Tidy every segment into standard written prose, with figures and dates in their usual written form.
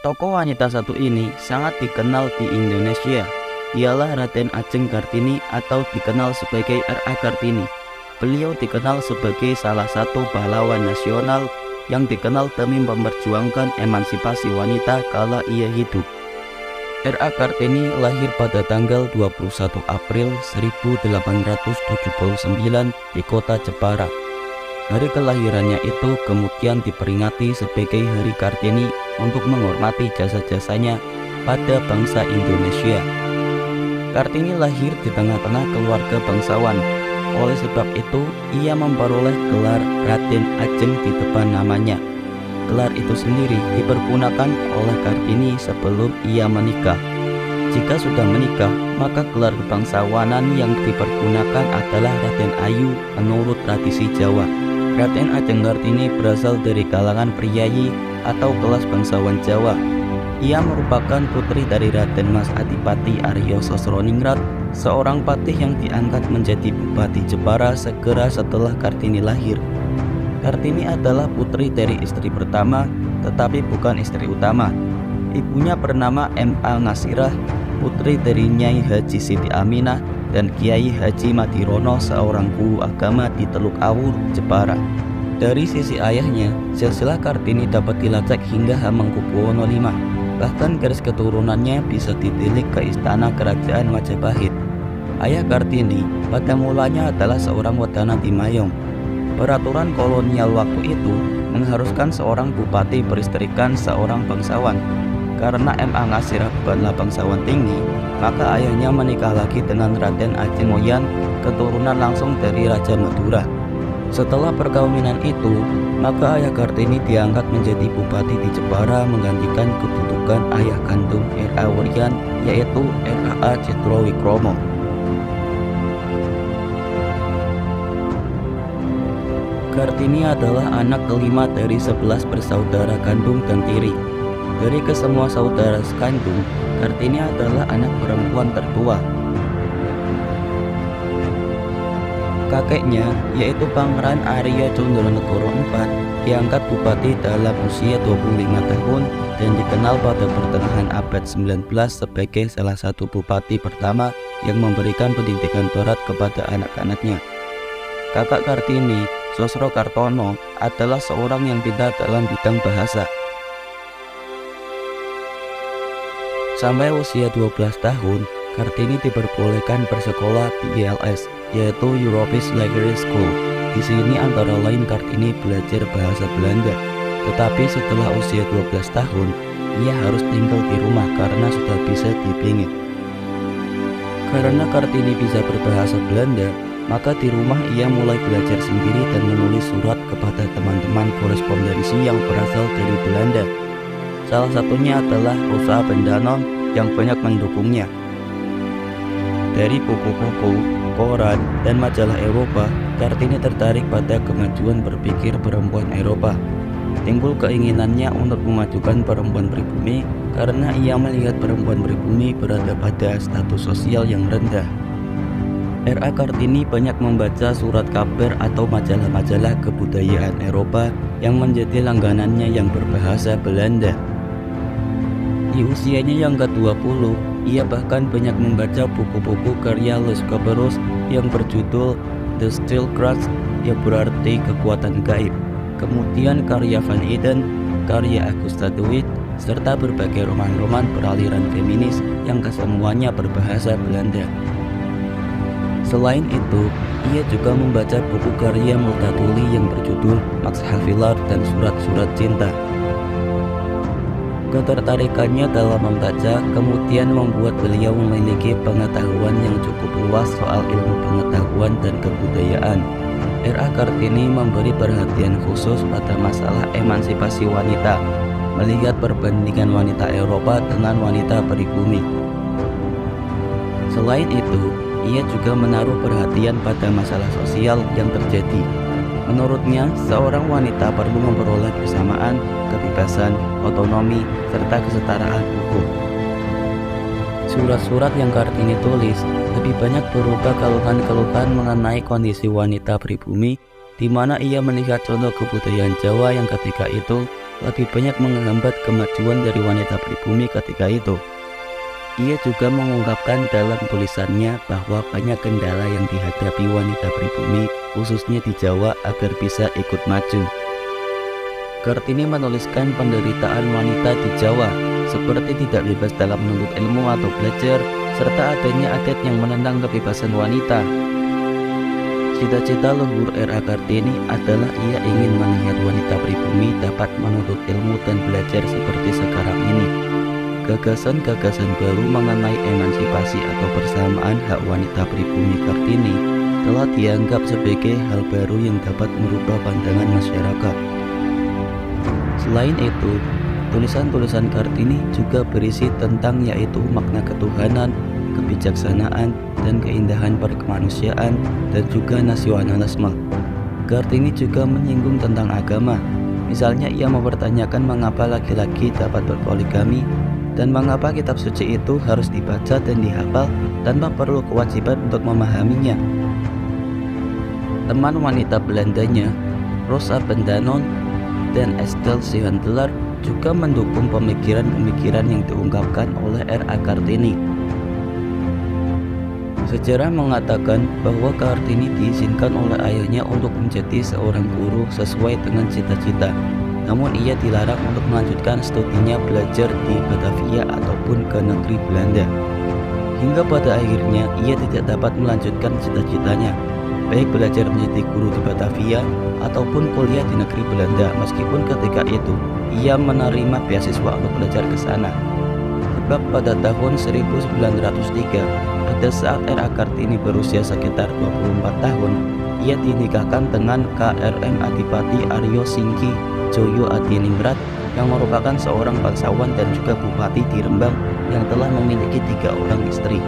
Tokoh wanita satu ini sangat dikenal di Indonesia. Ialah Raden Ajeng Kartini atau dikenal sebagai R.A. Kartini. Beliau dikenal sebagai salah satu pahlawan nasional yang dikenal demi memperjuangkan emansipasi wanita kala ia hidup. R.A. Kartini lahir pada tanggal 21 April 1879 di kota Jepara. Hari kelahirannya itu kemudian diperingati sebagai Hari Kartini untuk menghormati jasa-jasanya pada bangsa Indonesia. Kartini lahir di tengah-tengah keluarga bangsawan. Oleh sebab itu, ia memperoleh gelar Raden Ajeng di depan namanya. Gelar itu sendiri dipergunakan oleh Kartini sebelum ia menikah. Jika sudah menikah, maka gelar kebangsawanan yang dipergunakan adalah Raden Ayu menurut tradisi Jawa. Raden Ajeng Kartini berasal dari kalangan priyayi atau kelas bangsawan Jawa. Ia merupakan putri dari Raden Mas Adipati Aryo Sosroningrat, seorang patih yang diangkat menjadi Bupati Jepara segera setelah Kartini lahir. Kartini adalah putri dari istri pertama, tetapi bukan istri utama. Ibunya bernama M.A. Ngasirah, putri dari Nyai Haji Siti Aminah dan Kiai Haji Madirono, seorang guru agama di Teluk Awur, Jepara. Dari sisi ayahnya, silsilah Kartini dapat dilacak hingga Hamengkubuwono V. Bahkan garis keturunannya bisa ditilik ke istana kerajaan Majapahit. Ayah Kartini pada mulanya adalah seorang wedana di Mayong. Peraturan kolonial waktu itu mengharuskan seorang bupati beristrikan seorang bangsawan. Karena M.A. Ngasirah bukanlah bangsawan tinggi, maka ayahnya menikah lagi dengan Raden Ajeng Moyan, keturunan langsung dari Raja Madura. Setelah perkawinan itu, maka ayah Kartini diangkat menjadi bupati di Jepara menggantikan kedudukan ayah kandung R.A. Wiryan, yaitu R.A. Citrawikromo. Kartini adalah anak kelima dari 11 bersaudara kandung dan tiri. Dari kesemua saudara sekandung, Kartini adalah anak perempuan tertua. Kakeknya, yaitu Pangeran Arya Condronegoro IV, diangkat bupati dalam usia 25 tahun dan dikenal pada pertengahan abad 19 sebagai salah satu bupati pertama yang memberikan pendidikan berat kepada anak-anaknya. Kakak Kartini, Sosro Kartono, adalah seorang yang pintar dalam bidang bahasa. Sampai usia 12 tahun, Kartini diperbolehkan bersekolah di ILS, yaitu Europese Language School. Di sini antara lain Kartini belajar bahasa Belanda. Tetapi setelah usia 12 tahun, ia harus tinggal di rumah karena sudah bisa dipingit. Karena Kartini bisa berbahasa Belanda, maka di rumah ia mulai belajar sendiri dan menulis surat kepada teman-teman korespondensi yang berasal dari Belanda. Salah satunya adalah Rosa Bendanon yang banyak mendukungnya. Dari buku-buku, koran, dan majalah Eropa, Kartini tertarik pada kemajuan berpikir perempuan Eropa. Timbul keinginannya untuk memajukan perempuan pribumi karena ia melihat perempuan pribumi berada pada status sosial yang rendah. R.A. Kartini banyak membaca surat kabar atau majalah-majalah kebudayaan Eropa yang menjadi langganannya yang berbahasa Belanda. Di usianya yang ke-20, ia bahkan banyak membaca buku-buku karya Les Cabarrus yang berjudul The Steel Grasp, yang berarti kekuatan gaib. Kemudian karya Van Eden, karya Augusta de Wit, serta berbagai roman-roman beraliran feminis yang kesemuanya berbahasa Belanda. Selain itu, ia juga membaca buku karya Multatuli yang berjudul Max Havelaar dan Surat-Surat Cinta. Ketertarikannya dalam membaca kemudian membuat beliau memiliki pengetahuan yang cukup luas soal ilmu pengetahuan dan kebudayaan. R.A. Kartini memberi perhatian khusus pada masalah emansipasi wanita, melihat perbandingan wanita Eropa dengan wanita pribumi. Selain itu, ia juga menaruh perhatian pada masalah sosial yang terjadi. Menurutnya, seorang wanita perlu memperoleh kesamaan, kebebasan, otonomi, serta kesetaraan hukum. Surat-surat yang Kartini tulis lebih banyak berupa keluhan-keluhan mengenai kondisi wanita pribumi, di mana ia melihat contoh kebudayaan Jawa yang ketika itu lebih banyak menghambat kemajuan dari wanita pribumi ketika itu. Ia juga mengungkapkan dalam tulisannya bahwa banyak kendala yang dihadapi wanita pribumi, khususnya di Jawa, agar bisa ikut maju. Kartini menuliskan penderitaan wanita di Jawa, seperti tidak bebas dalam menuntut ilmu atau belajar, serta adanya adat yang menentang kebebasan wanita. Cita-cita luhur R.A. Kartini adalah ia ingin melihat wanita pribumi dapat menuntut ilmu dan belajar seperti sekarang ini. Gagasan-gagasan baru mengenai emansipasi atau persamaan hak wanita pribumi Kartini telah dianggap sebagai hal baru yang dapat merubah pandangan masyarakat. Selain itu, tulisan-tulisan Kartini juga berisi tentang yaitu makna ketuhanan, kebijaksanaan, dan keindahan perkemanusiaan, dan juga nasionalisme. Kartini juga menyinggung tentang agama. Misalnya ia mempertanyakan mengapa laki-laki dapat berpoligami dan mengapa kitab suci itu harus dibaca dan dihafal tanpa perlu kewajiban untuk memahaminya. Teman wanita Belandanya, Rosa Bendanon dan Estelle Sihandelaar juga mendukung pemikiran-pemikiran yang diungkapkan oleh R.A. Kartini. Sejarah mengatakan bahwa Kartini diizinkan oleh ayahnya untuk menjadi seorang guru sesuai dengan cita-cita. Namun ia dilarang untuk melanjutkan studinya belajar di Batavia ataupun ke negeri Belanda. Hingga pada akhirnya ia tidak dapat melanjutkan cita-citanya, baik belajar menjadi guru di Batavia ataupun kuliah di negeri Belanda, meskipun ketika itu ia menerima beasiswa untuk belajar ke sana. Sebab pada tahun 1903, pada saat R.A. Kartini berusia sekitar 24 tahun, ia dinikahkan dengan K.R.M. Adipati Aryo Singki Joyo Adiningrat yang merupakan seorang bangsawan dan juga bupati di Rembang yang telah memiliki 3 orang istri.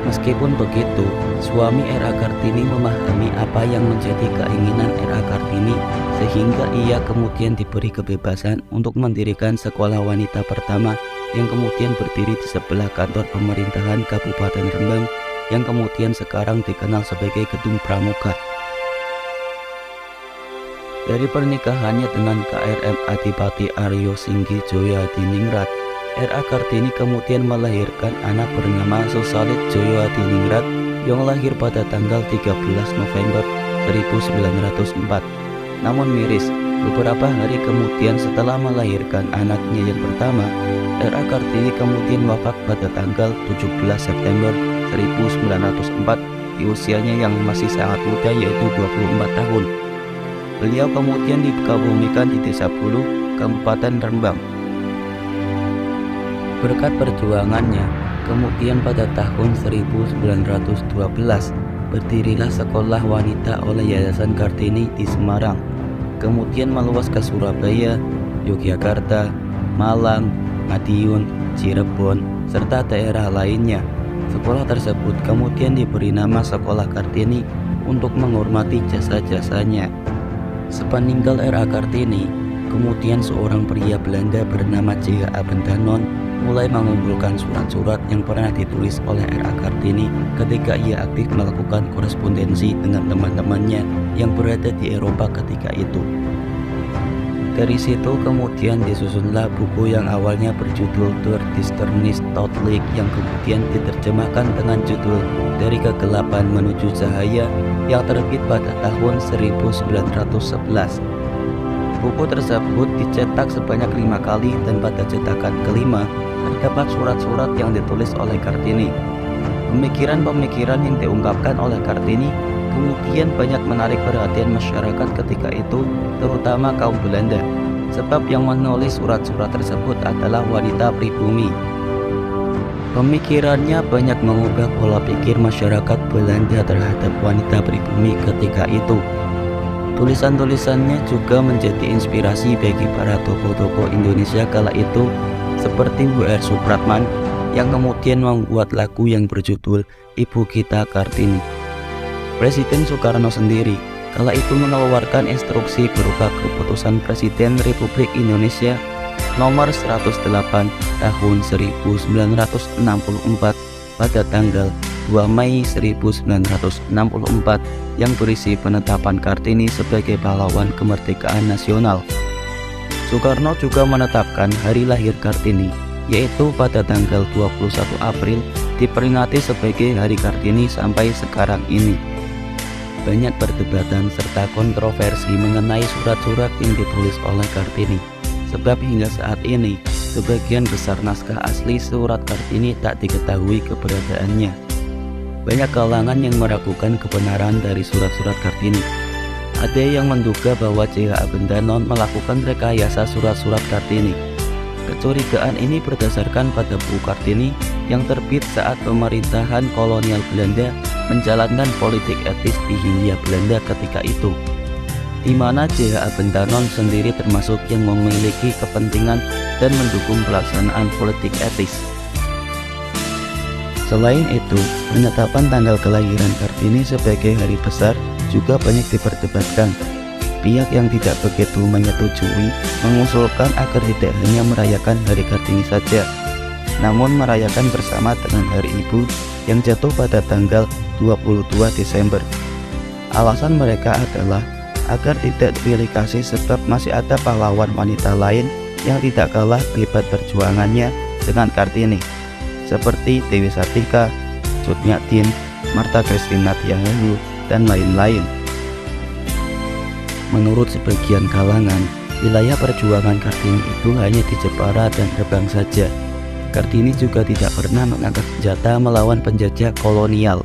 Meskipun begitu, suami R.A. Kartini memahami apa yang menjadi keinginan R.A. Kartini, sehingga ia kemudian diberi kebebasan untuk mendirikan sekolah wanita pertama yang kemudian berdiri di sebelah kantor pemerintahan Kabupaten Rembang yang kemudian sekarang dikenal sebagai Gedung Pramuka. Dari pernikahannya dengan K.R.M. Adipati Aryo Singgi Joyo Adiningrat, R.A. Kartini kemudian melahirkan anak bernama Susalit Joyo Adiningrat yang lahir pada tanggal 13 November 1904. Namun miris, beberapa hari kemudian setelah melahirkan anaknya yang pertama, R.A. Kartini kemudian wafat pada tanggal 17 September 1904 di usianya yang masih sangat muda, yaitu 24 tahun. Beliau kemudian dikabumikan di Desa Bulu, Kabupaten Rembang. Berkat perjuangannya, kemudian pada tahun 1912 berdirilah sekolah wanita oleh Yayasan Kartini di Semarang, kemudian meluas ke Surabaya, Yogyakarta, Malang, Madiun, Cirebon, serta daerah lainnya. Sekolah tersebut kemudian diberi nama Sekolah Kartini untuk menghormati jasa-jasanya. Sepeninggal R.A. Kartini, kemudian seorang pria Belanda bernama J.H.A. Bendanon mulai mengumpulkan surat-surat yang pernah ditulis oleh R.A. Kartini ketika ia aktif melakukan korespondensi dengan teman-temannya yang berada di Eropa ketika itu. Dari situ kemudian disusunlah buku yang awalnya berjudul Der Disternis tot Licht yang kemudian diterjemahkan dengan judul Dari Kegelapan Menuju Cahaya yang terbit pada tahun 1911. Buku tersebut dicetak sebanyak 5 kali dan pada cetakan kelima terdapat surat-surat yang ditulis oleh Kartini. Pemikiran-pemikiran yang diungkapkan oleh Kartini kemudian banyak menarik perhatian masyarakat ketika itu, terutama kaum Belanda, sebab yang menulis surat-surat tersebut adalah wanita pribumi. Pemikirannya banyak mengubah pola pikir masyarakat Belanda terhadap wanita pribumi ketika itu. Tulisan-tulisannya juga menjadi inspirasi bagi para tokoh-tokoh Indonesia kala itu, seperti W.R. Supratman yang kemudian membuat lagu yang berjudul Ibu Kita Kartini. Presiden Soekarno sendiri kala itu mengeluarkan instruksi berupa keputusan Presiden Republik Indonesia nomor 108 tahun 1964 pada tanggal 2 Mei 1964 yang berisi penetapan Kartini sebagai pahlawan kemerdekaan nasional. Soekarno juga menetapkan hari lahir Kartini, yaitu pada tanggal 21 April, diperingati sebagai Hari Kartini sampai sekarang ini. Banyak perdebatan serta kontroversi mengenai surat-surat yang ditulis oleh Kartini, sebab hingga saat ini sebagian besar naskah asli surat Kartini tak diketahui keberadaannya. Banyak kalangan yang meragukan kebenaran dari surat-surat Kartini. Ada yang menduga bahwa C.H. Bendanon melakukan rekayasa surat-surat Kartini. Kecurigaan ini berdasarkan pada buku Kartini yang terbit saat pemerintahan kolonial Belanda menjalankan politik etis di Hindia Belanda ketika itu, di mana C.H. Bendanon sendiri termasuk yang memiliki kepentingan dan mendukung pelaksanaan politik etis. Selain itu, penetapan tanggal kelahiran Kartini sebagai hari besar juga banyak diperdebatkan. Pihak yang tidak begitu menyetujui mengusulkan agar tidak hanya merayakan hari Kartini saja, namun merayakan bersama dengan Hari Ibu yang jatuh pada tanggal 22 Desember. Alasan mereka adalah agar tidak dipilih kasih sebab masih ada pahlawan wanita lain yang tidak kalah hebat perjuangannya dengan Kartini, seperti Dewi Sartika, Cutnyadin, Martha Christina Tiahelu, dan lain-lain. Menurut sebagian kalangan, wilayah perjuangan Kartini itu hanya di Jepara dan Rembang saja. Kartini juga tidak pernah mengangkat senjata melawan penjajah kolonial.